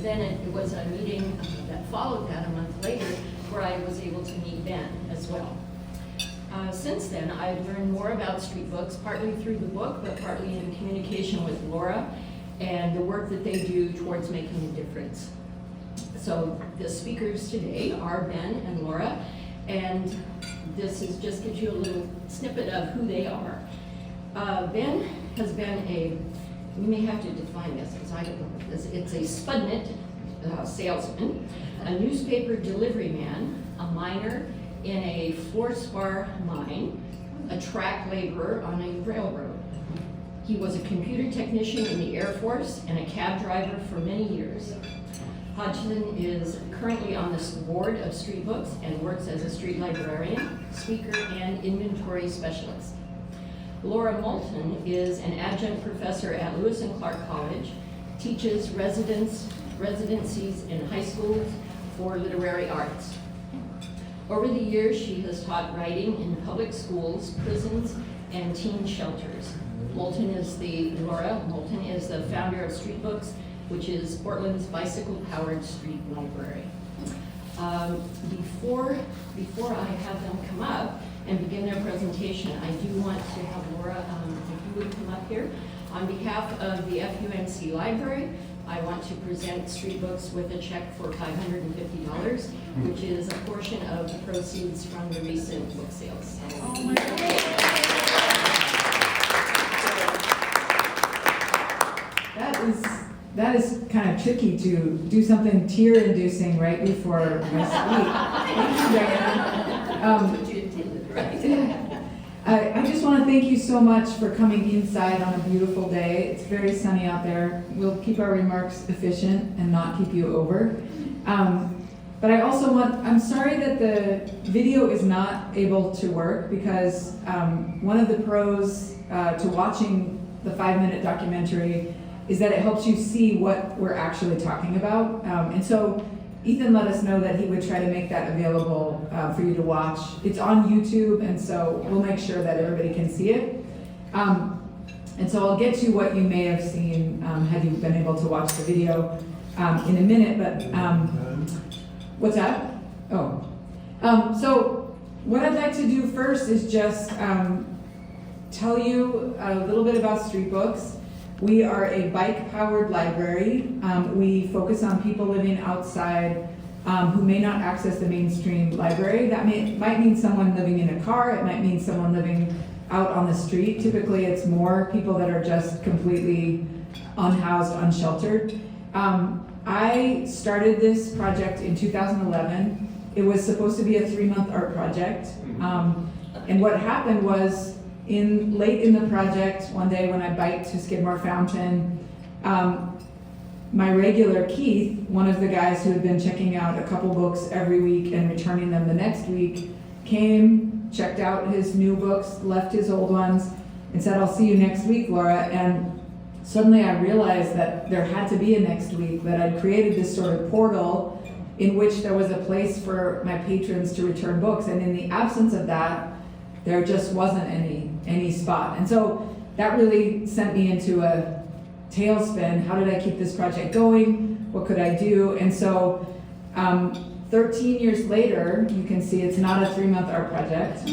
But then it was a meeting that followed that a month later where I was able to meet Ben as well. Since then, I've learned more about street books, partly through the book, but partly in communication with Laura and the work that they do towards making a difference. So the speakers today are Ben and Laura, and this just gives you a little snippet of who they are. Ben has been you may have to define this because I don't know what this is. It's a Spudnet salesman, a newspaper delivery man, a miner in a fluorspar mine, a track laborer on a railroad. He was a computer technician in the Air Force and a cab driver for many years. Hodgson is currently on the board of Street Books and works as a street librarian, speaker, and inventory specialist. Laura Moulton is an adjunct professor at Lewis and Clark College, teaches residencies in high schools for literary arts. Over the years, she has taught writing in public schools, prisons, and teen shelters. Laura Moulton is the founder of Street Books, which is Portland's bicycle-powered street library. Before I have them come up and begin their presentation, I do want to have Laura, if you would come up here. On behalf of the FUMC Library, I want to present Street Books with a check for $550, which is a portion of the proceeds from the recent book sales. Oh my God. That is kind of tricky to do something tear-inducing right before my speech. Thank you, Diana. But you intended, right? I just want to thank you so much for coming inside on a beautiful day. It's very sunny out there. We'll keep our remarks efficient and not keep you over. But I also I'm sorry that the video is not able to work because one of the pros to watching the 5-minute documentary is that it helps you see what we're actually talking about. And so Ethan let us know that he would try to make that available for you to watch. It's on YouTube, and so we'll make sure that everybody can see it. And so I'll get to what you may have seen had you been able to watch the video in a minute, but what's that? Oh. So what I'd like to do first is just tell you a little bit about Street Books. We are a bike-powered library. We focus on people living outside who may not access the mainstream library. That might mean someone living in a car. It might mean someone living out on the street. Typically, it's more people that are just completely unhoused, unsheltered. I started this project in 2011. It was supposed to be a 3-month art project. And what happened was, late in the project, one day when I biked to Skidmore Fountain, my regular Keith, one of the guys who had been checking out a couple books every week and returning them the next week, came, checked out his new books, left his old ones, and said, "I'll see you next week, Laura." And suddenly I realized that there had to be a next week, that I'd created this sort of portal in which there was a place for my patrons to return books. And in the absence of that, there just wasn't any spot. And so that really sent me into a tailspin. How did I keep this project going? What could I do? And so 13 years later, you can see it's not a 3-month art project.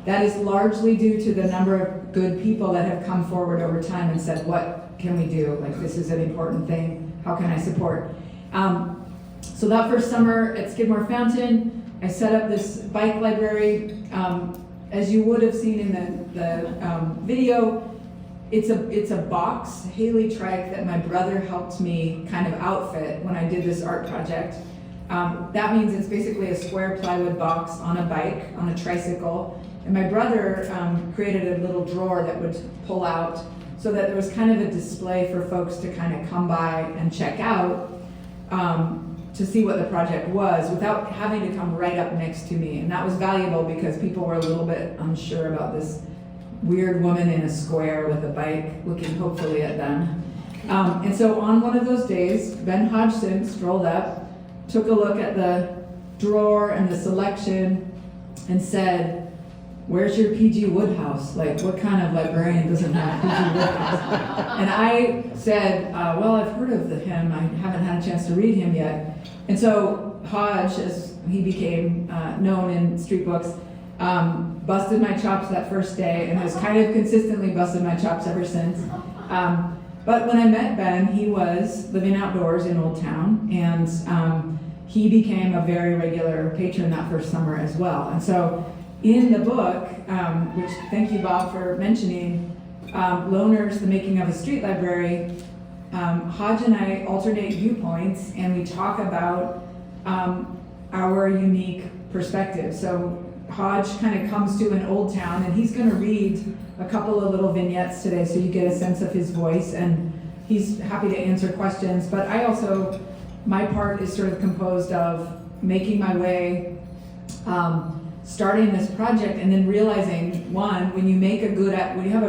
That is largely due to the number of good people that have come forward over time and said, what can we do? Like, this is an important thing. How can I support? So that first summer at Skidmore Fountain, I set up this bike library. As you would have seen in the video, it's a box Haley trike that my brother helped me kind of outfit when I did this art project. That means it's basically a square plywood box on a bike, on a tricycle. And my brother created a little drawer that would pull out so that there was kind of a display for folks to kind of come by and check out to see what the project was without having to come right up next to me. And that was valuable because people were a little bit unsure about this weird woman in a square with a bike looking hopefully at them. And so on one of those days, Ben Hodgson strolled up, took a look at the drawer and the selection, and said, where's your P.G. Wodehouse? Like, what kind of librarian doesn't have P.G. Wodehouse? And I said, well, I've heard of him. I haven't had a chance to read him yet. And so Hodge, as he became known in street books, busted my chops that first day and has kind of consistently busted my chops ever since. But when I met Ben, he was living outdoors in Old Town, and he became a very regular patron that first summer as well. And so in the book, which thank you, Bob, for mentioning, Loners, The Making of a Street Library, Hodge and I alternate viewpoints, and we talk about our unique perspective. So Hodge kind of comes to an Old Town, and he's going to read a couple of little vignettes today so you get a sense of his voice, and he's happy to answer questions. But I also, my part is sort of composed of making my way, starting this project, and then realizing, one, when you make a good, when you have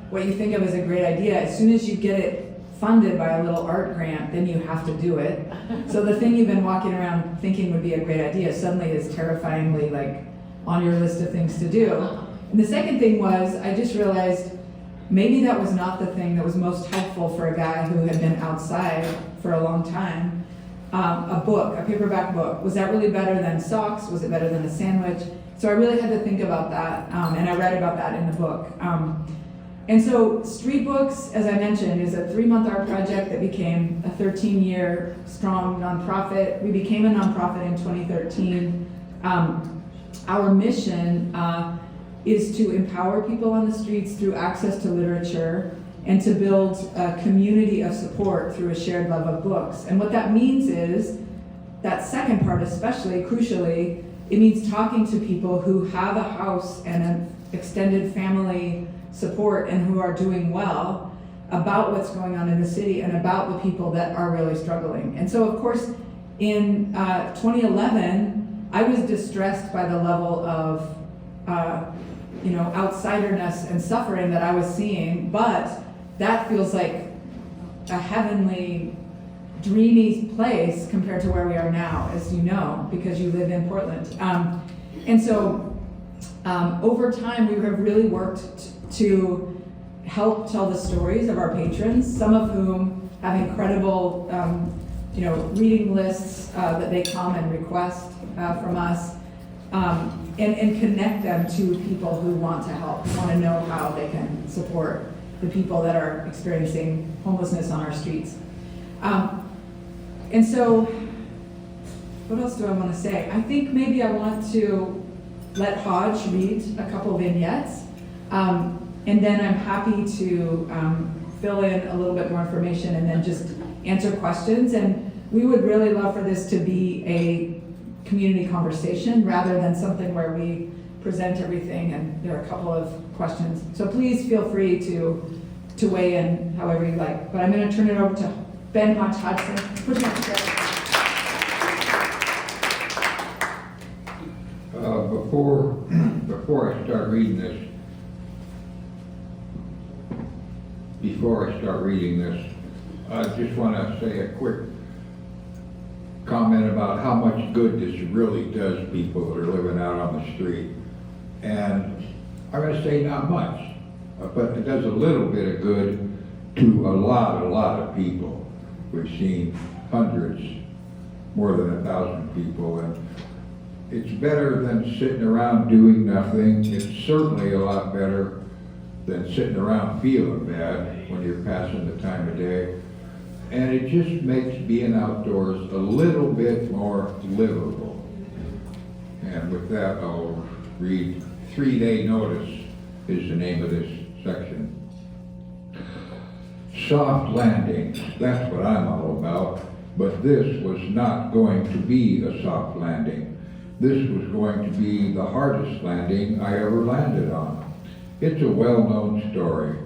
what you think of as a great idea, as soon as you get it funded by a little art grant, then you have to do it. So the thing you've been walking around thinking would be a great idea suddenly is terrifyingly like on your list of things to do. And the second thing was, I just realized maybe that was not the thing that was most helpful for a guy who had been outside for a long time. A book, a paperback book. Was that really better than socks? Was it better than a sandwich? So I really had to think about that, and I read about that in the book. And so Street Books, as I mentioned, is a 3-month art project that became a 13-year strong nonprofit. We became a nonprofit in 2013. Our mission is to empower people on the streets through access to literature and to build a community of support through a shared love of books. And what that means is, that second part especially, crucially, it means talking to people who have a house and an extended family support and who are doing well about what's going on in the city and about the people that are really struggling. And so, of course, in 2011, I was distressed by the level of outsiderness and suffering that I was seeing, but that feels like a heavenly, dreamy place compared to where we are now, as you know, because you live in Portland. And so over time, we have really worked to help tell the stories of our patrons, some of whom have incredible reading lists that they come and request from us, and connect them to people who want to help, want to know how they can support the people that are experiencing homelessness on our streets. And so, what else do I want to say? I think maybe I want to let Hodge read a couple vignettes, and then I'm happy to fill in a little bit more information and then just answer questions. And we would really love for this to be a community conversation rather than something where we present everything and there are a couple of questions. So please feel free to weigh in however you like. But I'm going to turn it over to Ben Hodgson. Put your hands together. Before I start reading this, I just want to say a quick comment about how much good this really does people that are living out on the street. And I'm going to say not much, but it does a little bit of good to a lot of people. We've seen hundreds, more than 1,000 people, and it's better than sitting around doing nothing. It's certainly a lot better than sitting around feeling bad when you're passing the time of day. And it just makes being outdoors a little bit more livable. And with that, I'll read 3-Day Notice is the name of this section. Soft landings, that's what I'm all about. But this was not going to be a soft landing. This was going to be the hardest landing I ever landed on. It's a well-known story.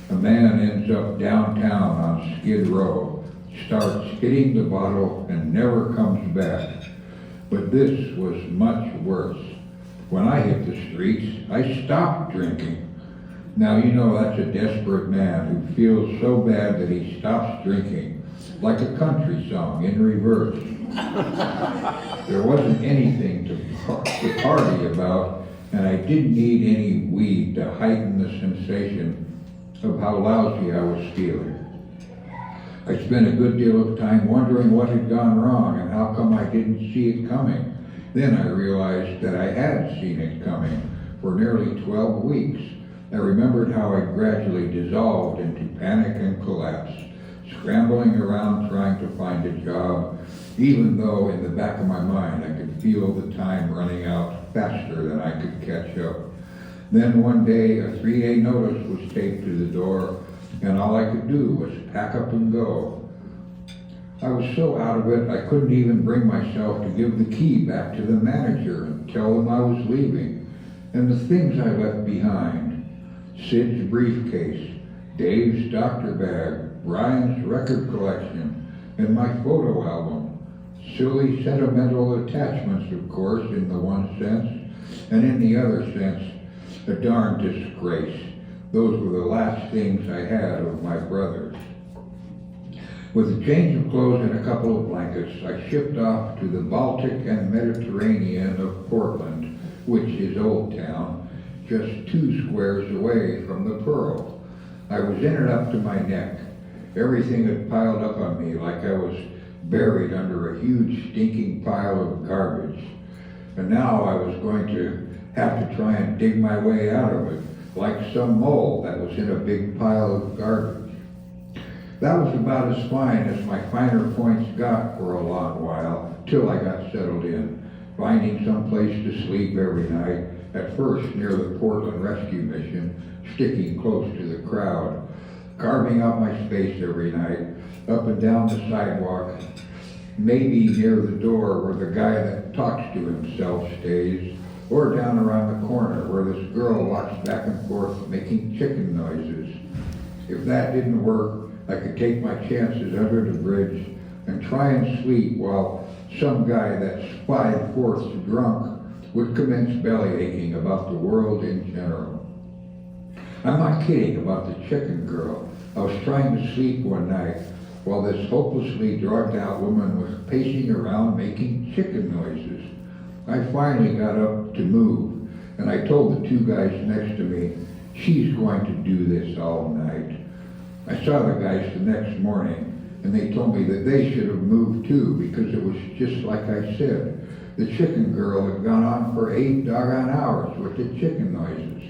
A man ends up downtown on Skid Row, starts hitting the bottle and never comes back. But this was much worse. When I hit the streets, I stopped drinking. Now you know that's a desperate man who feels so bad that he stops drinking, like a country song in reverse. There wasn't anything to party about and I didn't need any weed to heighten the sensation of how lousy I was feeling. I spent a good deal of time wondering what had gone wrong and how come I didn't see it coming. Then I realized that I had seen it coming for nearly 12 weeks. I remembered how I gradually dissolved into panic and collapse, scrambling around trying to find a job, even though in the back of my mind I could feel the time running out faster than I could catch up. Then one day a 3-day notice was taped to the door, and all I could do was pack up and go. I was so out of it I couldn't even bring myself to give the key back to the manager and tell them I was leaving. And the things I left behind: Sid's briefcase, Dave's doctor bag, Brian's record collection, and my photo album. Silly sentimental attachments, of course, in the one sense, and in the other sense, a darn disgrace. Those were the last things I had of my brothers. With a change of clothes and a couple of blankets, I shipped off to the Baltic and Mediterranean of Portland, which is Old Town, just 2 squares away from the Pearl. I was in it up to my neck. Everything had piled up on me like I was buried under a huge stinking pile of garbage. And now I was going to have to try and dig my way out of it, like some mole that was in a big pile of garbage. That was about as fine as my finer points got for a long while, till I got settled in, finding some place to sleep every night, at first near the Portland Rescue Mission, sticking close to the crowd, carving out my space every night, up and down the sidewalk, maybe near the door where the guy that talks to himself stays, or down around the corner where this girl walks back and forth making chicken noises. If that didn't work, I could take my chances under the bridge and try and sleep while some guy that's 5/4 drunk would commence belly aching about the world in general. I'm not kidding about the chicken girl. I was trying to sleep one night while this hopelessly drugged out woman was pacing around making chicken noises. I finally got up to move, and I told the 2 guys next to me, she's going to do this all night. I saw the guys the next morning, and they told me that they should have moved too, because it was just like I said. The chicken girl had gone on for 8 doggone hours with the chicken noises.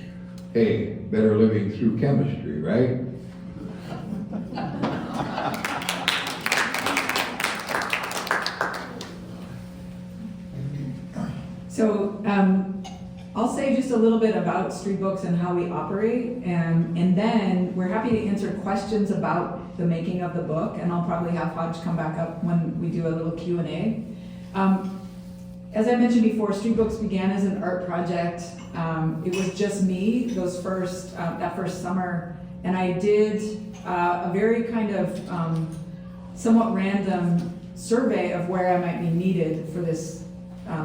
Hey, better living through chemistry, right? So I'll say just a little bit about Street Books and how we operate, and then we're happy to answer questions about the making of the book, and I'll probably have Hodge come back up when we do a little Q&A. As I mentioned before, Street Books began as an art project. It was just me that first summer, and I did a very kind of somewhat random survey of where I might be needed for this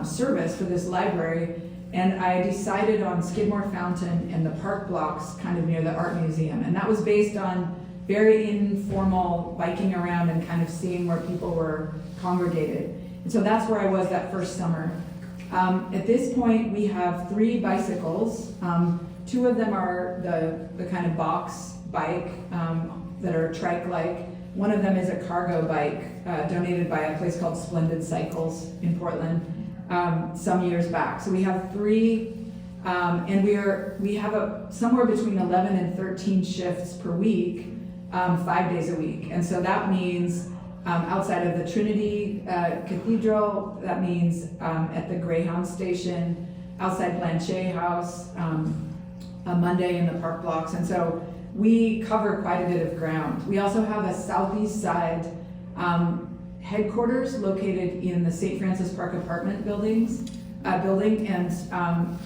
service, for this library, and I decided on Skidmore Fountain and the park blocks kind of near the art museum, and that was based on very informal biking around and kind of seeing where people were congregated. And so that's where I was that first summer. At this point, we have 3 bicycles. 2 of them are the kind of box bike that are trike-like. One of them is a cargo bike donated by a place called Splendid Cycles in Portland some years back. So we have 3, and we have somewhere between 11 and 13 shifts per week, 5 days a week. And so that means outside of the Trinity Cathedral, that means at the Greyhound station, outside Blanchet House, a Monday in the park blocks. And so we cover quite a bit of ground. We also have a southeast side headquarters located in the St. Francis Park apartment building, and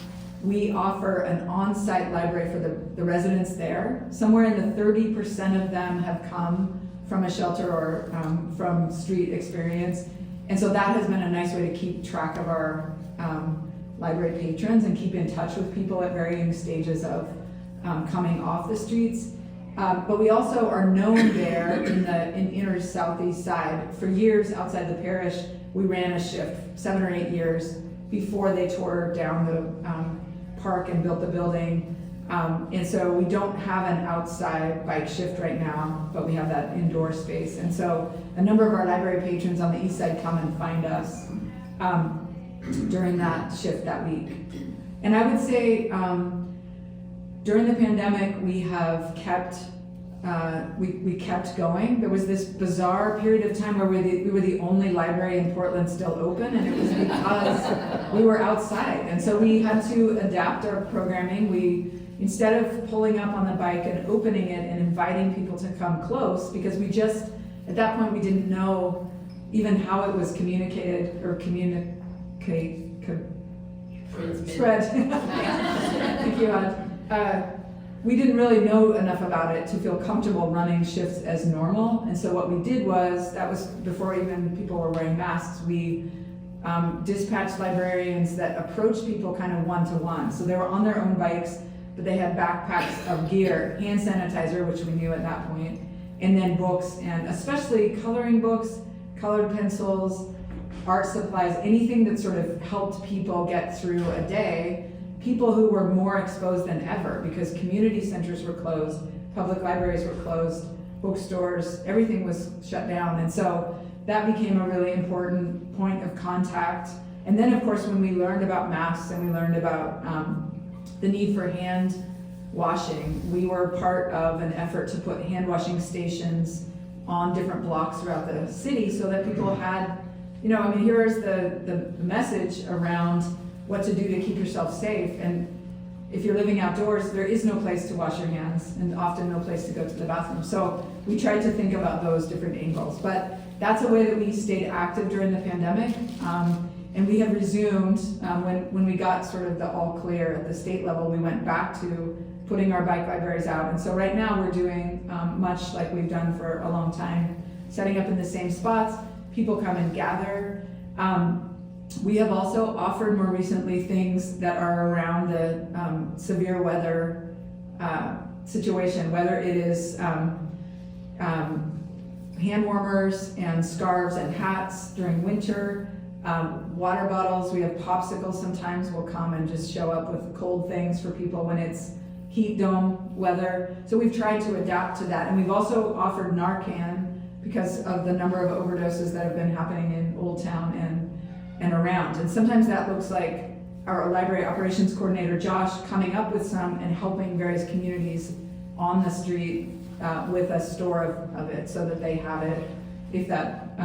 we offer an on-site library for the residents there. Somewhere in the 30% of them have come from a shelter or from street experience. And so that has been a nice way to keep track of our library patrons and keep in touch with people at varying stages of coming off the streets. But we also are known there in inner southeast side. For years outside the parish, we ran a shift, 7 or 8 years, before they tore down the park and built the building. And so we don't have an outside bike shift right now, but we have that indoor space. And so a number of our library patrons on the east side come and find us during that shift that week. And I would say during the pandemic, we have kept we kept going. There was this bizarre period of time where we were the only library in Portland still open, and it was because we were outside. And so we had to adapt our programming. We, instead of pulling up on the bike and opening it and inviting people to come close, because we just, at that point, we didn't know even how it was communicated or spread. Thank you, Anne. We didn't really know enough about it to feel comfortable running shifts as normal. And so what we did was, that was before even people were wearing masks, we dispatched librarians that approached people kind of one-to-one. So they were on their own bikes, but they had backpacks of gear, hand sanitizer, which we knew at that point, and then books, and especially coloring books, colored pencils, art supplies, anything that sort of helped people get through a day. People who were more exposed than ever because community centers were closed, public libraries were closed, bookstores, everything was shut down. And so that became a really important point of contact. And then of course, when we learned about masks and we learned about the need for hand washing, we were part of an effort to put hand washing stations on different blocks throughout the city so that people had, here's the message around what to do to keep yourself safe. And if you're living outdoors, there is no place to wash your hands and often no place to go to the bathroom. So we tried to think about those different angles. But that's a way that we stayed active during the pandemic. And we have resumed, when we got sort of the all clear at the state level, we went back to putting our bike libraries out. And so right now we're doing much like we've done for a long time, setting up in the same spots. People come and gather. We have also offered more recently things that are around the severe weather situation, whether it is hand warmers and scarves and hats during winter, water bottles. We have popsicles sometimes will come and just show up with cold things for people when it's heat dome weather. So we've tried to adapt to that. And we've also offered Narcan because of the number of overdoses that have been happening in Old Town and around. And sometimes that looks like our library operations coordinator, Josh, coming up with some and helping various communities on the street with a store of it so that they have it if that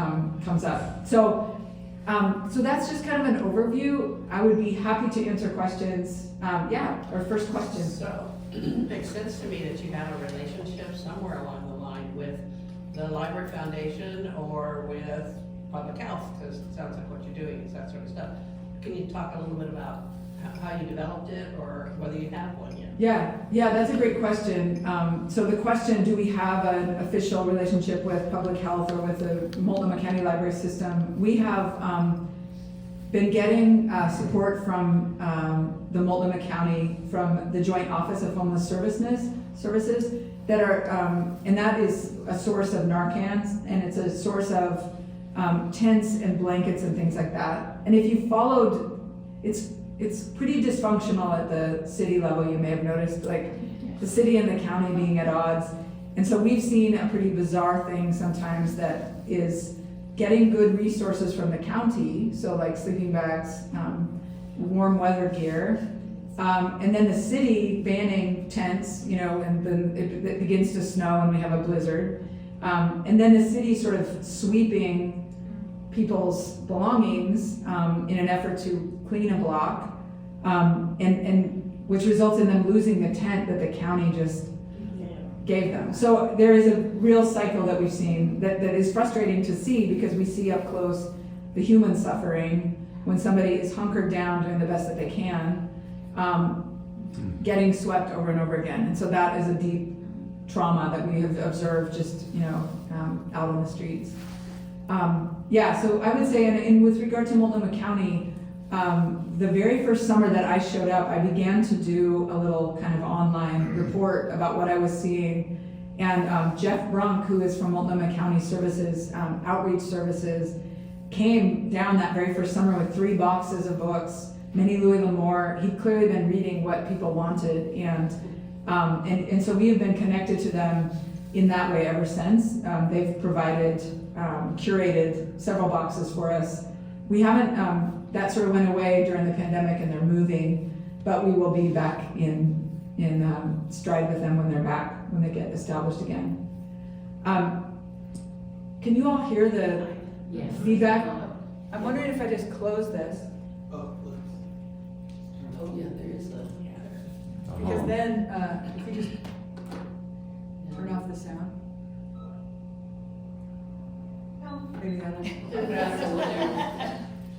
comes up. So that's just kind of an overview. I would be happy to answer questions. Our first question. So it makes sense to me that you have a relationship somewhere along the line with the Library Foundation or with public health, because it sounds like what you're doing is that sort of stuff. Can you talk a little bit about how you developed it or whether you have one yet? Yeah, that's a great question. So the question, do we have an official relationship with public health or with the Multnomah County Library System? We have been getting support from the Multnomah County, from the Joint Office of Homeless Services that are, and that is a source of Narcan, and it's a source of tents and blankets and things like that. And if you followed, it's pretty dysfunctional at the city level, you may have noticed, like the city and the county being at odds. And so we've seen a pretty bizarre thing sometimes that is getting good resources from the county, so like sleeping bags, warm weather gear, and then the city banning tents, and then it begins to snow and we have a blizzard. And then the city sort of sweeping people's belongings in an effort to clean a block, and which results in them losing the tent that the county just gave them. So there is a real cycle that we've seen that is frustrating to see because we see up close the human suffering when somebody is hunkered down doing the best that they can, getting swept over and over again. And so that is a deep trauma that we have observed just, out on the streets. So I would say, and with regard to Multnomah County, the very first summer that I showed up, I began to do a little kind of online report about what I was seeing. And Jeff Brunk, who is from Multnomah County Services, Outreach Services, came down that very first summer with 3 boxes of books, Minnie Louisville Moore. He'd clearly been reading what people wanted, and so we have been connected to them in that way ever since. They've provided, curated several boxes for us. We haven't, that sort of went away during the pandemic and they're moving, but we will be back in stride with them when they're back, when they get established again. Can you all hear the Yes. feedback? I'm wondering if I just close this, Oh, yeah, there is a. because then, if you just turn off the sound. Maybe that'll.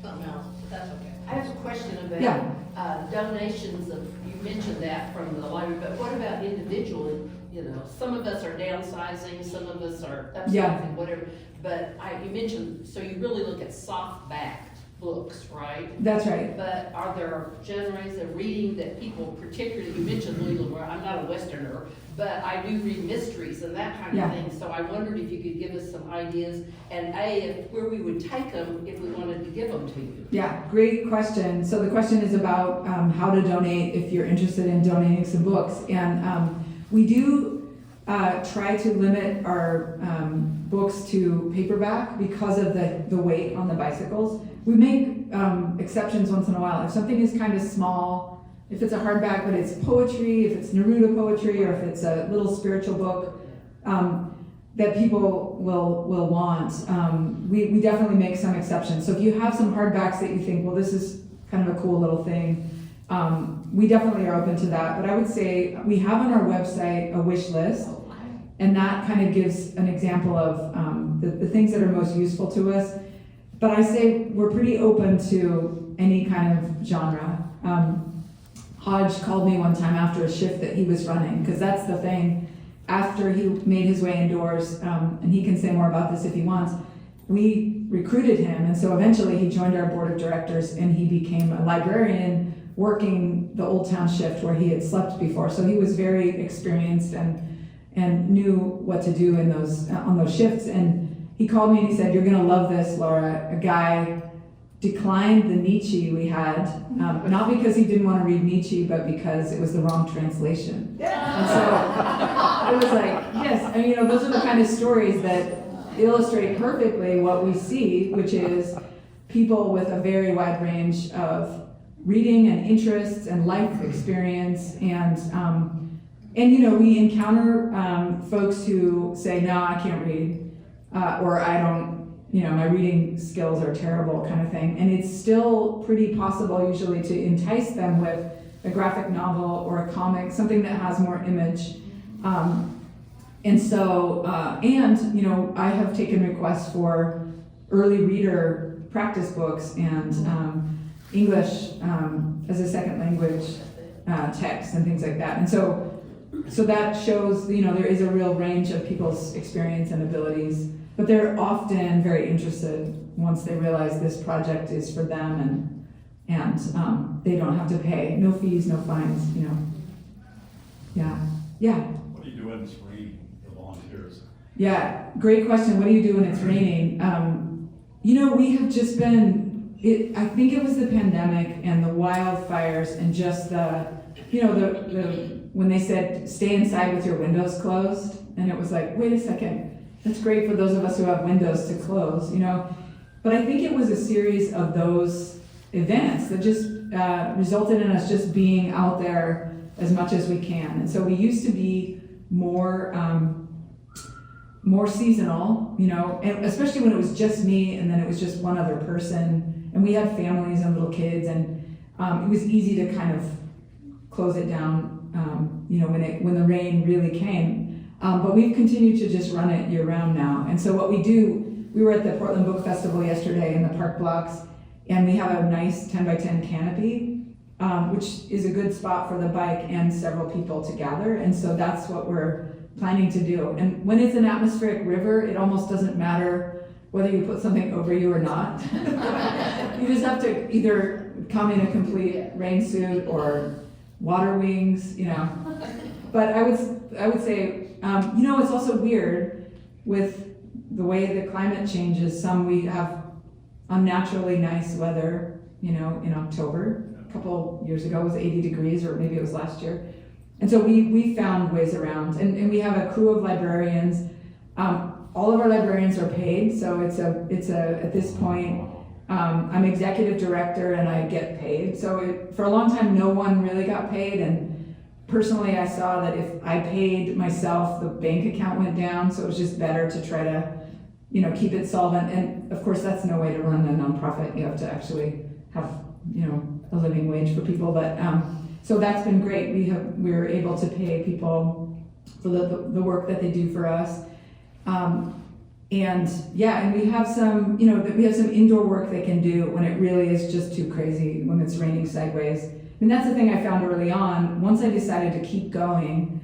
Something else, but that's okay. I have a question Yeah. about donations of, you mentioned that from the library, but what about individual, you know, some of us are downsizing, some of us are Yeah. upsizing, whatever, but you mentioned, so you really look at soft-backed books, right? That's right. But are there genres of reading that people particularly, you mentioned Louisville, where I'm not a Westerner, but I do read mysteries and that kind Yeah. of thing, so I wondered if you could give us some ideas, and where we would take them if we wanted to give them to you. Yeah, great question. So the question is about how to donate if you're interested in donating some books. And we do try to limit our books to paperback because of the weight on the bicycles. We make exceptions once in a while. If something is kind of small, if it's a hardback but it's poetry, if it's Neruda poetry, or if it's a little spiritual book that people will want, we definitely make some exceptions. So if you have some hardbacks that you think, well, this is kind of a cool little thing, we definitely are open to that. But I would say we have on our website a wish list, and that kind of gives an example of the things that are most useful to us. But I say we're pretty open to any kind of genre. Hodge called me one time after a shift that he was running, because that's the thing. After he made his way indoors, and he can say more about this if he wants, we recruited him, and so eventually he joined our board of directors and he became a librarian working the Old Town shift where he had slept before. So he was very experienced and knew what to do in those on those shifts. And he called me and he said, "You're gonna love this, Laura. A guy declined the Nietzsche we had, not because he didn't want to read Nietzsche, but because it was the wrong translation." And so it was like, yes, and those are the kind of stories that illustrate perfectly what we see, which is people with a very wide range of reading and interests and life experience, and we encounter folks who say, "No, I can't read," or "I don't. My reading skills are terrible," kind of thing. And it's still pretty possible usually to entice them with a graphic novel or a comic, something that has more image. I have taken requests for early reader practice books and English as a second language text and things like that. And so that shows, there is a real range of people's experience and abilities. But they're often very interested once they realize this project is for them, and they don't have to pay. No fees, no fines, Yeah. What do you do when it's raining for volunteers? Yeah, great question. What do you do when it's raining? We have just been, I think it was the pandemic and the wildfires and just when they said, "Stay inside with your windows closed," and it was like, wait a second. That's great for those of us who have windows to close, But I think it was a series of those events that just resulted in us just being out there as much as we can. And so we used to be more seasonal, and especially when it was just me and then it was just one other person. And we had families and little kids, and it was easy to kind of close it down, when the rain really came. But we've continued to just run it year round now. And so what we do, we were at the Portland Book Festival yesterday in the park blocks, and we have a nice 10 by 10 canopy, which is a good spot for the bike and several people to gather. And so that's what we're planning to do. And when it's an atmospheric river, it almost doesn't matter whether you put something over you or not. You just have to either come in a complete rain suit or water wings, But I would say, it's also weird with the way the climate changes. We have unnaturally nice weather, in October, a couple years ago, it was 80 degrees, or maybe it was last year. And so we found ways around, and we have a crew of librarians. All of our librarians are paid, so it's a at this point, I'm executive director and I get paid. So for a long time, no one really got paid, and personally, I saw that if I paid myself, the bank account went down, so it was just better to try to, keep it solvent. And of course, that's no way to run a nonprofit. You have to actually have, a living wage for people. But so that's been great. We're able to pay people for the work that they do for us. And we have some, we have some indoor work they can do when it really is just too crazy, when it's raining sideways. And that's the thing I found early on. Once I decided to keep going,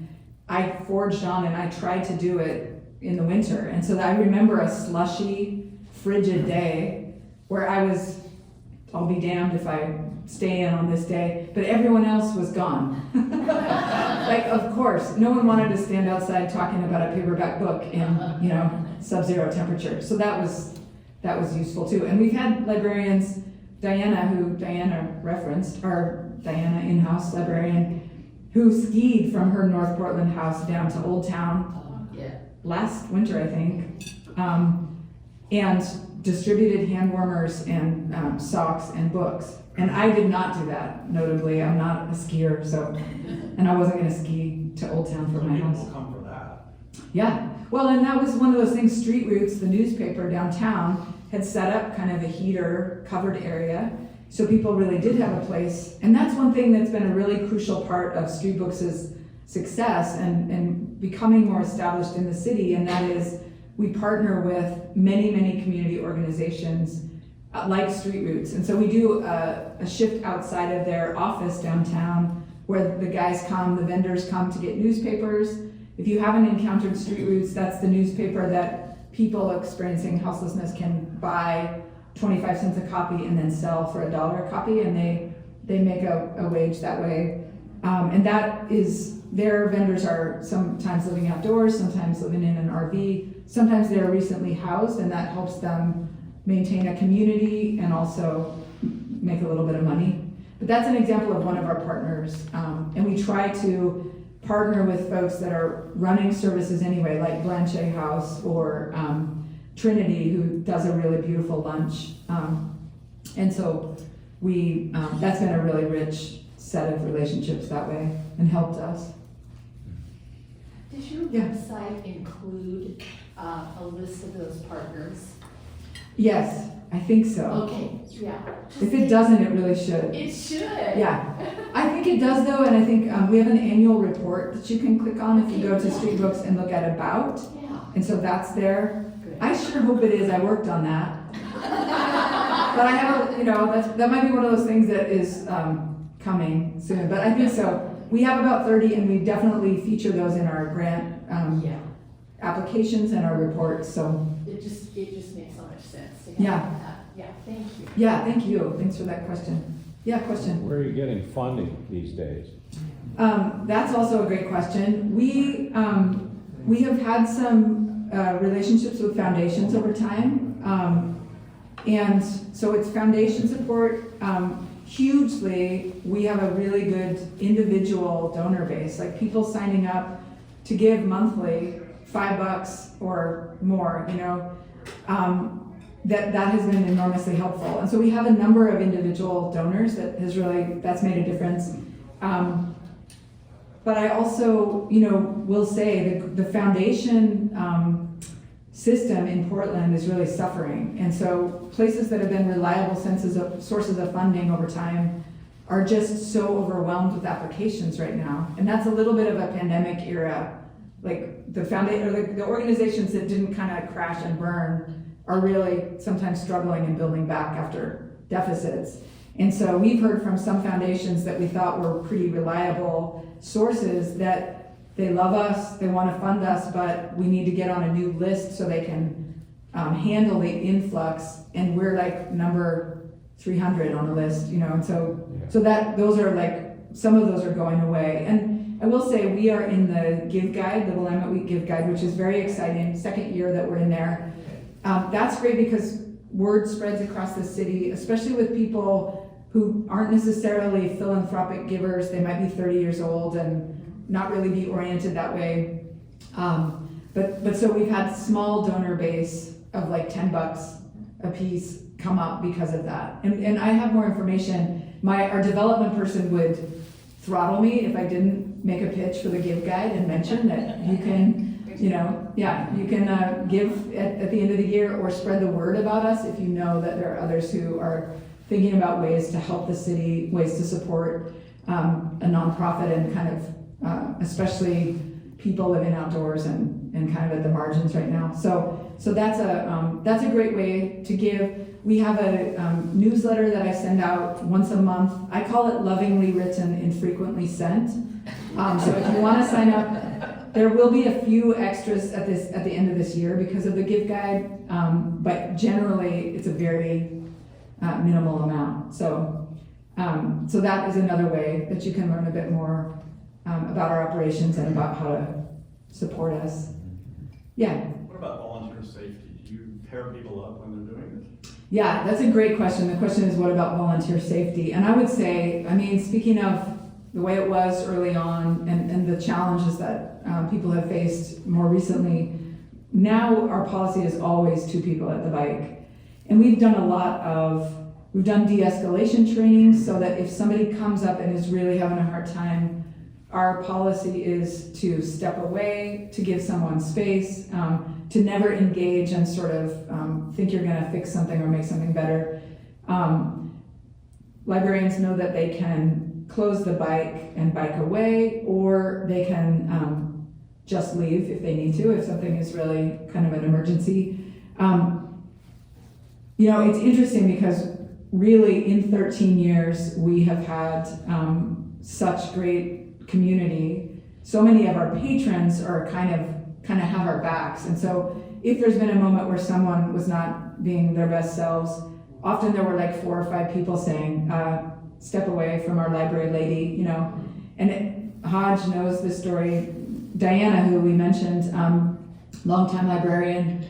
I forged on and I tried to do it in the winter. And so I remember a slushy, frigid day where I'll be damned if I stay in on this day, but everyone else was gone. Like, of course, no one wanted to stand outside talking about a paperback book in, sub-zero temperature. So that was useful too. And we've had librarians, Diana, who Diana referenced, our Diana in-house librarian, who skied from her North Portland house down to Old Town last winter, I think, and distributed hand warmers and socks and books. And I did not do that, notably. I'm not a skier, and I wasn't going to ski to Old Town from my house. People come for that. Yeah, well, and that was one of those things. Street Roots, the newspaper downtown, had set up kind of a heater covered area, so people really did have a place. And that's one thing that's been a really crucial part of Street Books' success and becoming more established in the city, and that is we partner with many, many community organizations like Street Roots. And so we do a shift outside of their office downtown where the guys come, the vendors come to get newspapers. If you haven't encountered Street Roots, that's the newspaper that people experiencing houselessness can buy 25 cents a copy and then sell for $1 a copy, and they make a wage that way. And that is, their vendors are sometimes living outdoors, sometimes living in an RV, sometimes they're recently housed, and that helps them maintain a community and also make a little bit of money. But that's an example of one of our partners. And we try to partner with folks that are running services anyway, like Blanche House or Trinity, who does a really beautiful lunch. And so that's been a really rich set of relationships that way and helped us. Does your Yeah. website include a list of those partners? Yes, I think so. Okay, yeah. If it doesn't, it really should. It should. Yeah, I think it does though, and I think we have an annual report that you can click on if you go to Street Books and look at About, Yeah. and so that's there. Good. I sure hope it is. I worked on that. But I have that might be one of those things that is coming soon, but I think so. We have about 30, and we definitely feature those in our grant Yeah, applications and our reports, so. it just makes so much sense. to have Yeah. that. Yeah, thank you. Yeah, thank you. Thanks for that question. Yeah, question. Where are you getting funding these days? That's also a great question. We have had some relationships with foundations over time. And so it's foundation support. Hugely, we have a really good individual donor base, like people signing up to give monthly $5 or more, that has been enormously helpful. And so we have a number of individual donors that's made a difference. But I also, will say the foundation system in Portland is really suffering. And so places that have been reliable sources of funding over time are just so overwhelmed with applications right now. And that's a little bit of a pandemic era. Like the organizations that didn't kind of crash and burn are really sometimes struggling and building back after deficits. And so we've heard from some foundations that we thought were pretty reliable sources that they love us, they want to fund us, but we need to get on a new list so they can handle the influx. And we're like number 300 on the list, and so those are like, some of those are going away. And I will say we are in the Give Guide, the Willamette Week Give Guide, which is very exciting, second year that we're in there. That's great because word spreads across the city, especially with people who aren't necessarily philanthropic givers. They might be 30 years old and not really be oriented that way. But so we've had small donor base of like $10 a piece come up because of that. And I have more information. Our development person would throttle me if I didn't make a pitch for the Give Guide and mention that you can, you can give at the end of the year, or spread the word about us if you know that there are others who are thinking about ways to help the city, ways to support a nonprofit, and kind of especially people living outdoors and kind of at the margins right now. So that's a great way to give. We have a newsletter that I send out once a month. I call it Lovingly Written, Infrequently Sent. So if you want to sign up, there will be a few extras at the end of this year because of the Give Guide, but generally it's a very minimal amount. So that is another way that you can learn a bit more about our operations and about how to support us. Yeah. What about volunteer safety? Do you pair people up when they're doing this? Yeah, that's a great question. The question is, what about volunteer safety? And I would say, speaking of the way it was early on and the challenges that people have faced more recently, now our policy is always 2 people at the bike. And we've done de-escalation training so that if somebody comes up and is really having a hard time, our policy is to step away, to give someone space, to never engage and sort of think you're going to fix something or make something better. Librarians know that they can close the bike and bike away, or they can just leave if they need to, if something is really kind of an emergency. It's interesting because really in 13 years, we have had such great community. So many of our patrons are kind of have our backs. And so if there's been a moment where someone was not being their best selves, often there were like 4 or 5 people saying, step away from our library lady, And Hodge knows this story. Diana, who we mentioned, longtime librarian,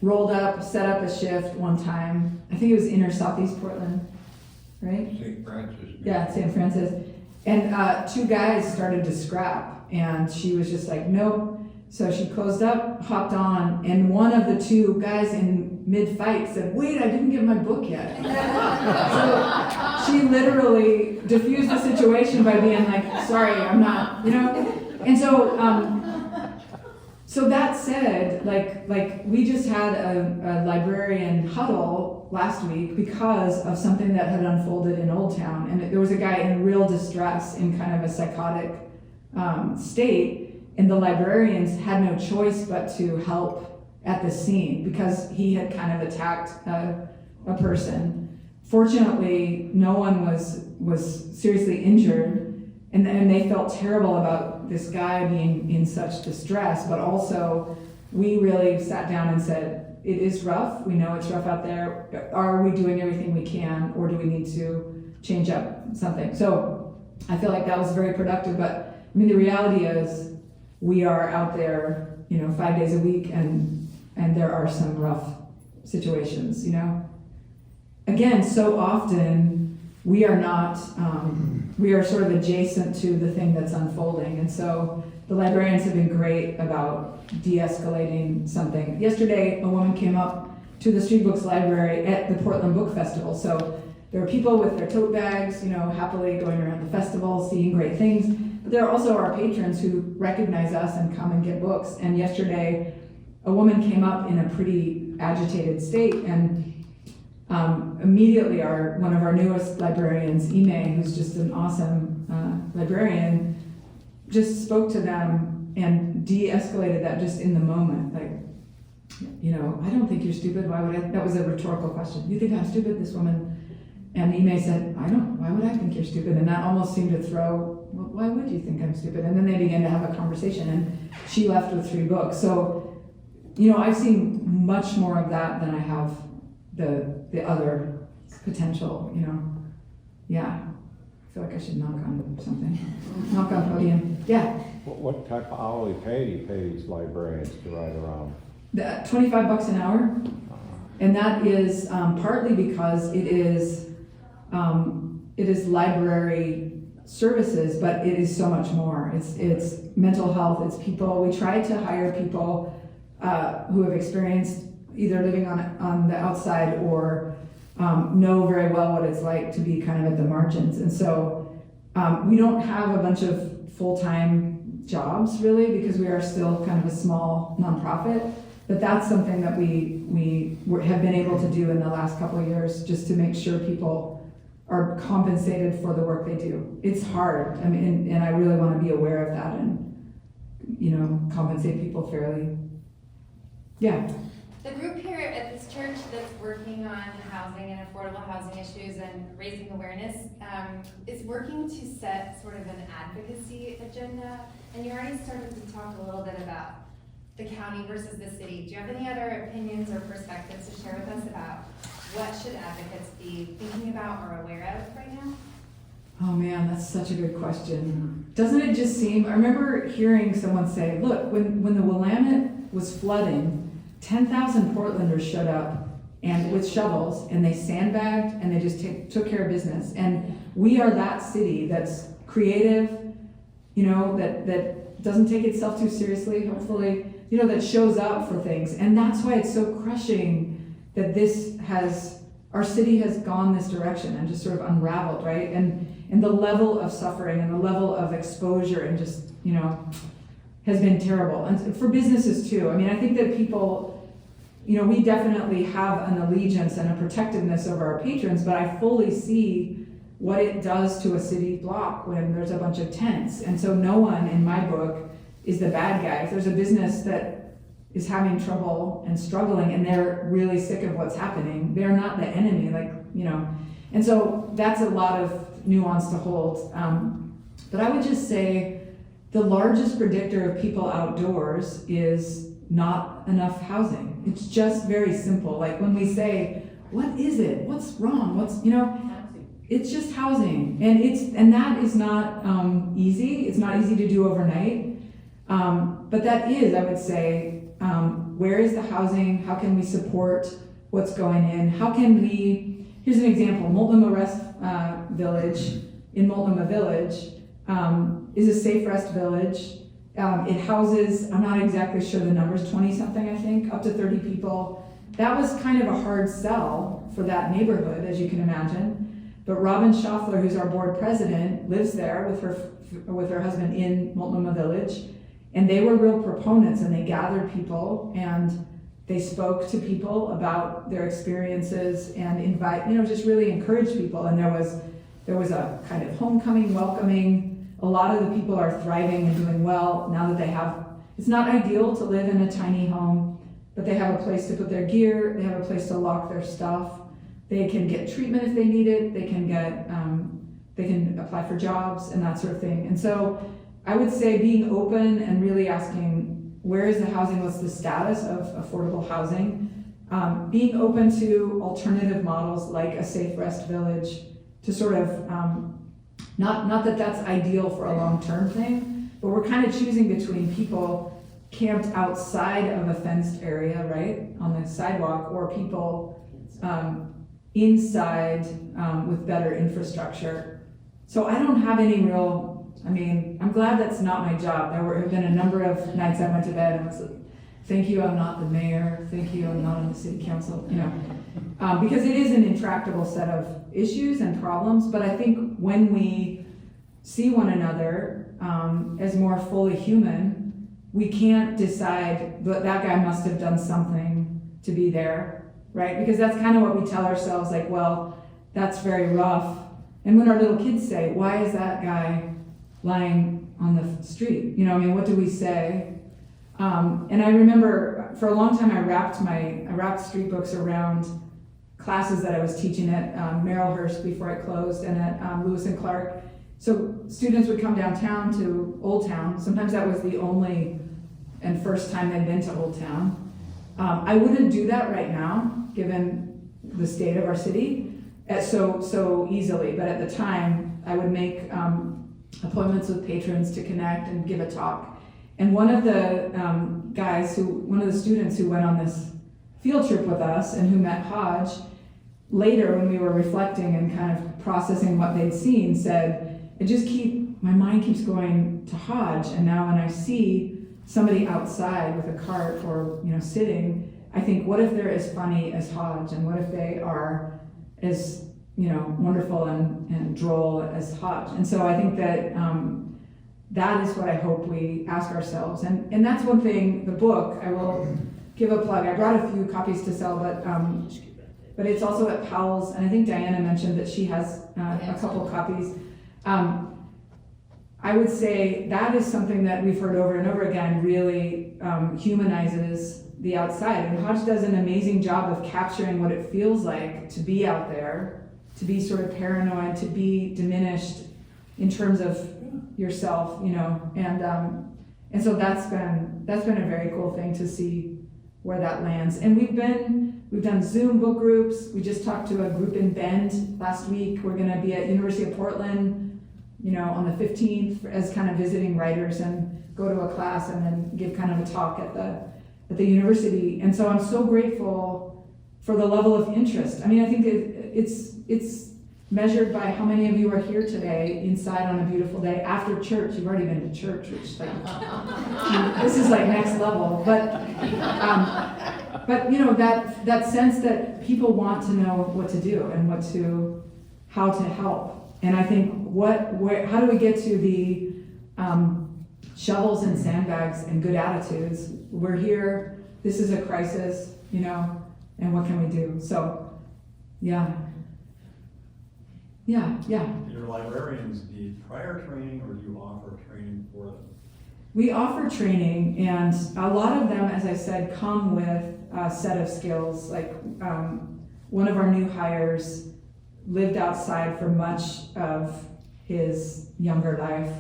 rolled up, set up a shift one time. I think it was inner Southeast Portland, right? St. Francis. Yeah, St. Francis. And 2 guys started to scrap, and she was just like, nope. So she closed up, hopped on, and one of the 2 guys in mid-fight said, wait, I didn't get my book yet. So she literally diffused the situation by being like, sorry, I'm not, And so that said, like we just had a librarian huddle last week because of something that had unfolded in Old Town, and there was a guy in real distress in kind of a psychotic state, and the librarians had no choice but to help at the scene because he had kind of attacked a person. Fortunately, no one was seriously injured, and they felt terrible about this guy being in such distress, but also we really sat down and said, it is rough. We know it's rough out there. Are we doing everything we can, or do we need to change up something? So I feel like that was very productive, but the reality is we are out there, 5 days a week, and there are some rough situations, Again, so often we are not, we are sort of adjacent to the thing that's unfolding. And so the librarians have been great about de-escalating something. Yesterday, a woman came up to the Street Books Library at the Portland Book Festival. So there are people with their tote bags, happily going around the festival, seeing great things. But there are also our patrons who recognize us and come and get books. And yesterday, a woman came up in a pretty agitated state, and immediately one of our newest librarians, Ime, who's just an awesome librarian, just spoke to them and de-escalated that just in the moment. Like, I don't think you're stupid. Why would I? That was a rhetorical question. You think I'm stupid, this woman? And Ime said, I don't. Why would I think you're stupid? And that almost seemed to throw, well, why would you think I'm stupid? And then they began to have a conversation, and she left with 3 books. So, I've seen much more of that than I have the other potential, Yeah. I feel like I should knock on something. Knock on podium. Yeah. What type of hourly pay do you pay these librarians to ride around? $25 an hour. And that is partly because it is library services, but it is so much more. It's mental health, it's people. We try to hire people who have experienced either living on the outside or know very well what it's like to be kind of at the margins. And so we don't have a bunch of full-time jobs really, because we are still kind of a small nonprofit. But that's something that we have been able to do in the last couple of years, just to make sure people are compensated for the work they do. It's hard, I mean, and I really want to be aware of that and, compensate people fairly. Yeah. The group here at this church that's working on housing and affordable housing issues and raising awareness is working to set sort of an advocacy agenda. And you already started to talk a little bit about the county versus the city. Do you have any other opinions or perspectives to share with us about what should advocates be thinking about or aware of right now? Oh man, that's such a good question. Doesn't it just seem, I remember hearing someone say, look, when the Willamette was flooding, 10,000 Portlanders showed up and with shovels, and they sandbagged and they just took care of business. And we are that city that's creative, that doesn't take itself too seriously, hopefully, that shows up for things. And that's why it's so crushing that our city has gone this direction and just sort of unraveled, right? And the level of suffering and the level of exposure and just, has been terrible. And for businesses too. I mean, I think that people, we definitely have an allegiance and a protectiveness over our patrons, but I fully see what it does to a city block when there's a bunch of tents. And so no one in my book is the bad guy. If there's a business that is having trouble and struggling and they're really sick of what's happening, they're not the enemy, and so that's a lot of nuance to hold. But I would just say the largest predictor of people outdoors is not enough housing. It's just very simple. Like when we say, what is it? What's wrong? It's just housing. And that is not easy. It's not easy to do overnight. But that is, I would say, where is the housing? How can we support what's going in? How can we, here's an example, Multnomah Rest Village, in Multnomah Village, is a safe rest village. It houses, I'm not exactly sure the numbers, 20 something I think, up to 30 people. That was kind of a hard sell for that neighborhood, as you can imagine. But Robin Schaffler, who's our board president, lives there with her husband in Multnomah Village. And they were real proponents, and they gathered people and they spoke to people about their experiences and just really encouraged people. And there was a kind of homecoming, welcoming. A lot of the people are thriving and doing well now that it's not ideal to live in a tiny home, but they have a place to put their gear, they have a place to lock their stuff, they can get treatment if they need it, they can apply for jobs and that sort of thing. And so I would say being open and really asking, where is the housing, what's the status of affordable housing? Being open to alternative models like a safe rest village to sort of, not that that's ideal for a long-term thing, but we're kind of choosing between people camped outside of a fenced area, right, on the sidewalk, or people inside with better infrastructure. So I don't have any I'm glad that's not my job. There have been a number of nights I went to bed and was like, thank you, I'm not the mayor. Thank you, I'm not on the city council, because it is an intractable set of issues and problems. But I think when we see one another as more fully human, we can't decide that guy must have done something to be there, right? Because that's kind of what we tell ourselves, like, well, that's very rough. And when our little kids say, why is that guy lying on the street? What do we say? And I remember for a long time I wrapped street books around classes that I was teaching at Merrillhurst before I closed, and at Lewis and Clark. So students would come downtown to Old Town. Sometimes that was the only and first time they'd been to Old Town. I wouldn't do that right now, given the state of our city, so easily. But at the time, I would make appointments with patrons to connect and give a talk. And one of the students who went on this field trip with us and who met Hodge, later when we were reflecting and kind of processing what they'd seen, said, my mind keeps going to Hodge, and now when I see somebody outside with a cart or, sitting, I think, what if they're as funny as Hodge, and what if they are as, wonderful and droll as Hodge? And so I think that that is what I hope we ask ourselves. And that's one thing, the book, I will give a plug. I brought a few copies to sell, but it's also at Powell's, and I think Diana mentioned that she has a couple copies. I would say that is something that we've heard over and over again really humanizes the outside. And Hodge does an amazing job of capturing what it feels like to be out there, to be sort of paranoid, to be diminished in terms of yourself, and so that's been a very cool thing to see where that lands. And we've done Zoom book groups. We just talked to a group in Bend last week. We're going to be at University of Portland, on the 15th as kind of visiting writers, and go to a class and then give kind of a talk at the university. And so I'm so grateful for the level of interest. I mean, I think it's measured by how many of you are here today inside on a beautiful day after church. You've already been to church, which this is like next level. But that sense that people want to know what to do and how to help. And I think how do we get to the shovels and sandbags and good attitudes? We're here. This is a crisis, and what can we do? So, yeah. Your librarians need prior training, or do you offer training for them? We offer training, and a lot of them, as I said, come with a set of skills. Like one of our new hires lived outside for much of his younger life.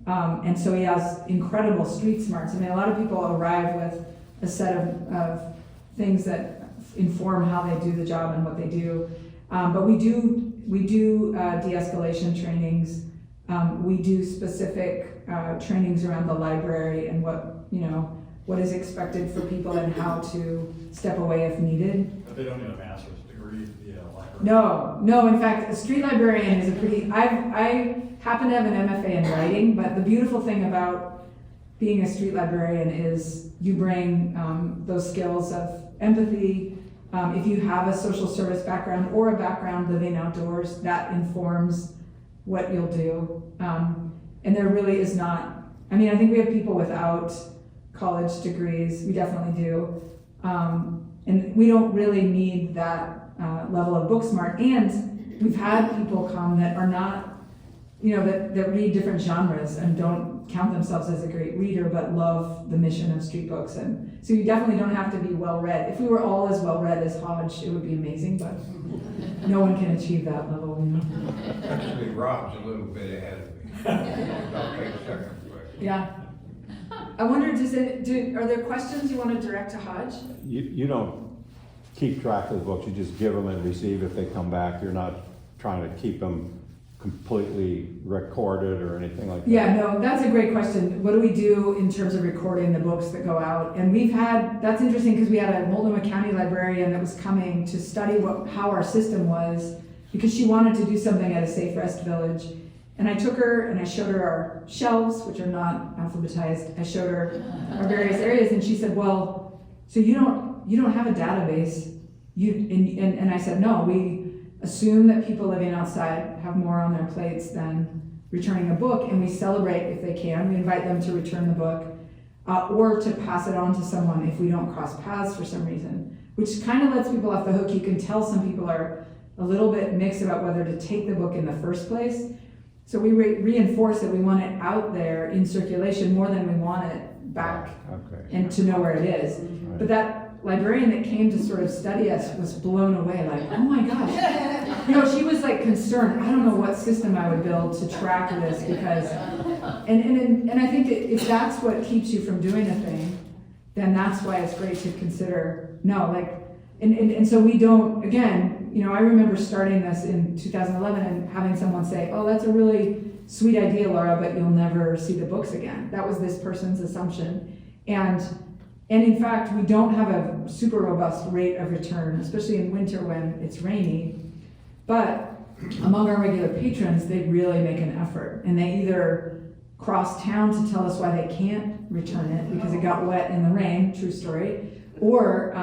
And so he has incredible street smarts. I mean, a lot of people arrive with a set of things that inform how they do the job and what they do. But we do de-escalation trainings. We do specific trainings around the library and what is expected for people and how to step away if needed. But they don't need a master's degree to be a librarian? No. In fact, a street librarian is I happen to have an MFA in writing, but the beautiful thing about being a street librarian is you bring those skills of empathy. If you have a social service background or a background living outdoors, that informs what you'll do. And there really is not, I think we have people without college degrees, we definitely do. And we don't really need that level of book smart. And we've had people come that are not, that read different genres and don't count themselves as a great reader, but love the mission of street books. And so you definitely don't have to be well read. If we were all as well read as Hodge, it would be amazing, but no one can achieve that level. Actually, Rob's a little bit ahead of me. I'll take second place. Yeah. I wonder, are there questions you want to direct to Hodge? You don't keep track of the books, you just give them and receive if they come back. You're not trying to keep them completely recorded or anything like that? Yeah, no, that's a great question. What do we do in terms of recording the books that go out? And that's interesting because we had a Multnomah County librarian that was coming to study how our system was, because she wanted to do something at a Safe Rest Village. And I took her and I showed her our shelves, which are not alphabetized. I showed her our various areas, and she said, well, so you don't have a database. And I said, no, we assume that people living outside have more on their plates than returning a book, and we celebrate if they can. We invite them to return the book or to pass it on to someone if we don't cross paths for some reason, which kind of lets people off the hook. You can tell some people are a little bit mixed about whether to take the book in the first place. So we reinforce that we want it out there in circulation more than we want it back and to know where it is. Right. But that librarian that came to sort of study us was blown away, like, oh my gosh. She was like concerned. I don't know what system I would build to track this, because, and I think that if that's what keeps you from doing a thing, then that's why it's great to consider, and so we don't, again, I remember starting this in 2011 and having someone say, oh, that's a really sweet idea, Laura, but you'll never see the books again. That was this person's assumption. And And in fact, we don't have a super robust rate of return, especially in winter when it's rainy. But among our regular patrons, they really make an effort, and they either cross town to tell us why they can't return it because it got wet in the rain, true story, or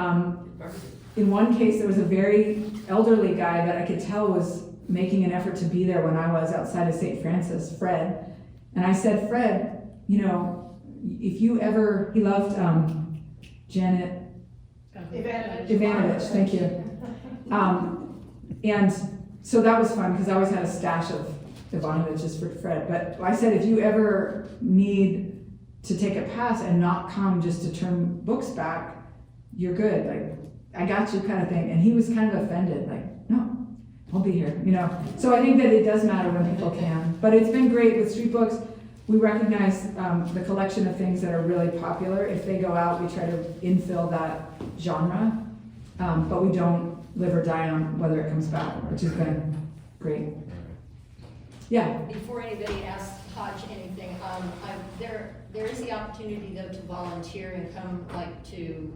in one case, there was a very elderly guy that I could tell was making an effort to be there when I was outside of St. Francis, Fred. And I said, Fred, you know, if you ever, he loved Janet Ivanovich, thank you. And so that was fun because I always had a stash of Ivanoviches for Fred. But I said, if you ever need to take a pass and not come just to turn books back, you're good. Like, I got you kind of thing. And he was kind of offended, like, no, I'll be here, you know. So I think that it does matter when people can. But it's been great with Street Books. We recognize the collection of things that are really popular. If they go out, we try to infill that genre. But we don't live or die on whether it comes back, which has been great. Yeah. Before anybody asks Hodge anything, there is the opportunity though to volunteer and come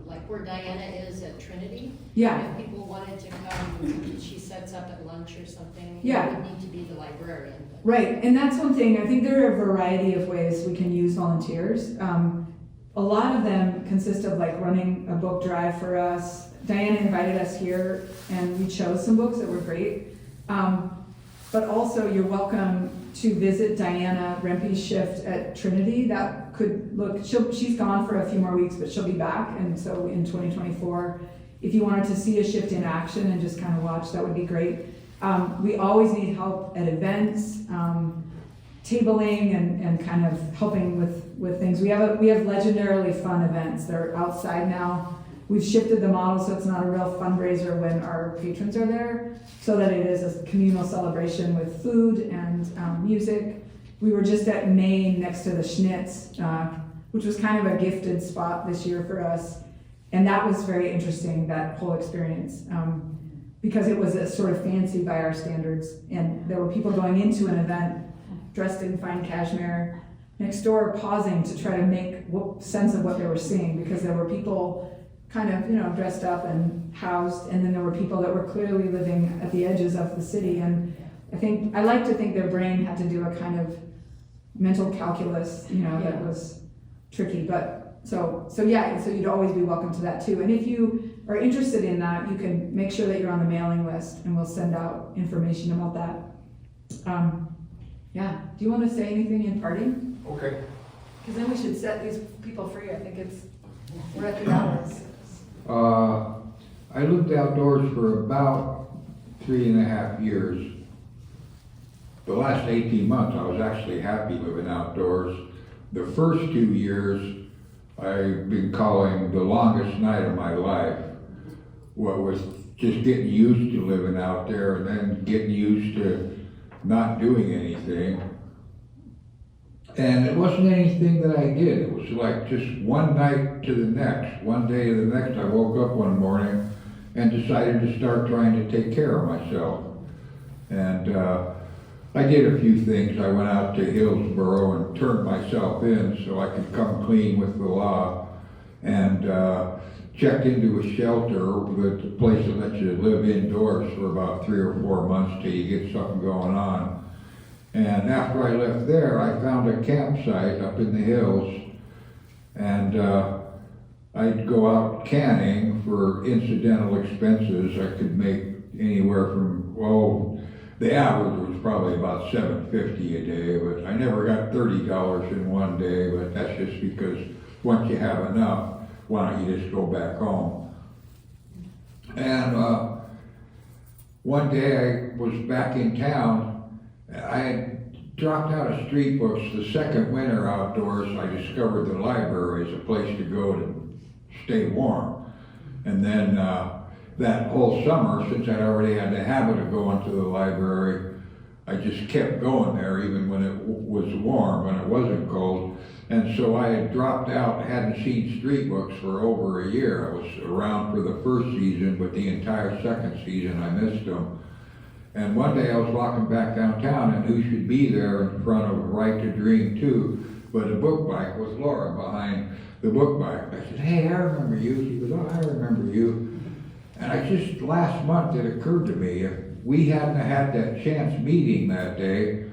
like where Diana is at Trinity. Yeah. If people wanted to come, she sets up at lunch or something. Yeah. You would need to be the librarian. But. Right, and that's one thing. I think there are a variety of ways we can use volunteers. A lot of them consist of like running a book drive for us. Diana invited us here and we chose some books that were great. But also you're welcome to visit Diana Rempe's shift at Trinity. That could look, she's gone for a few more weeks, but she'll be back. And so in 2024, if you wanted to see a shift in action and just kind of watch, that would be great. We always need help at events, tabling and kind of helping with things. We have legendarily fun events. They're outside now. We've shifted the model so it's not a real fundraiser when our patrons are there, so that it is a communal celebration with food and music. We were just at Maine next to the Schnitz, which was kind of a gifted spot this year for us. And that was very interesting, that whole experience, because it was a sort of fancy by our standards. And there were people going into an event dressed in fine cashmere next door, pausing to try to make sense of what they were seeing, because there were people kind of, you know, dressed up and housed, and then there were people that were clearly living at the edges of the city. And I like to think their brain had to do a kind of mental calculus, you know, that was tricky. But so you'd always be welcome to that too. And if you are interested in that, you can make sure that you're on the mailing list, and we'll send out information about that. Yeah, do you want to say anything in parting? Okay. Because then we should set these people free. I think we're at the hours. I lived outdoors for about 3.5 years. The last 18 months, I was actually happy living outdoors. The first 2 years, I've been calling the longest night of my life. What was just getting used to living out there and then getting used to not doing anything. And it wasn't anything that I did. It was like just one night to the next. One day to the next, I woke up one morning and decided to start trying to take care of myself. And I did a few things. I went out to Hillsborough and turned myself in so I could come clean with the law, and checked into a shelter with a place that lets you live indoors for about 3 or 4 months till you get something going on. And after I left there, I found a campsite up in the hills, and I'd go out canning for incidental expenses. I could make anywhere from, the average was probably about $7.50 a day, but I never got $30 in one day, but that's just because once you have enough, why don't you just go back home? And one day I was back in town. I had dropped out of Street Books the second winter outdoors. I discovered the library as a place to go to stay warm. And then that whole summer, since I'd already had the habit of going to the library, I just kept going there even when it was warm, when it wasn't cold. And so I had dropped out, hadn't seen Street Books for over a year. I was around for the first season, but the entire second season I missed them. And one day I was walking back downtown, and who should be there in front of Right to Dream 2 but the book bike was Laura behind the book bike. I said, hey, I remember you. She goes, oh, I remember you. And I just, last month it occurred to me, if we hadn't had that chance meeting that day,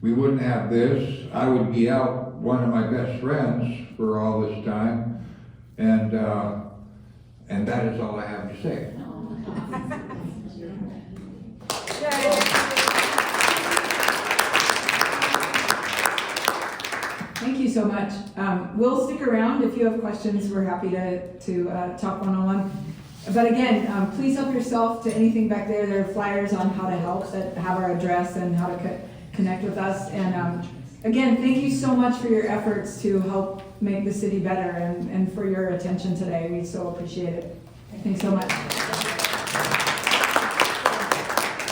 we wouldn't have this. I would be out one of my best friends for all this time. And that is all I have to say. Thank you so much. We'll stick around if you have questions. We're happy to talk one-on-one. But again, please help yourself to anything back there. There are flyers on how to help that have our address and how to connect with us. And again, thank you so much for your efforts to help make the city better and for your attention today. We so appreciate it. Thanks so much.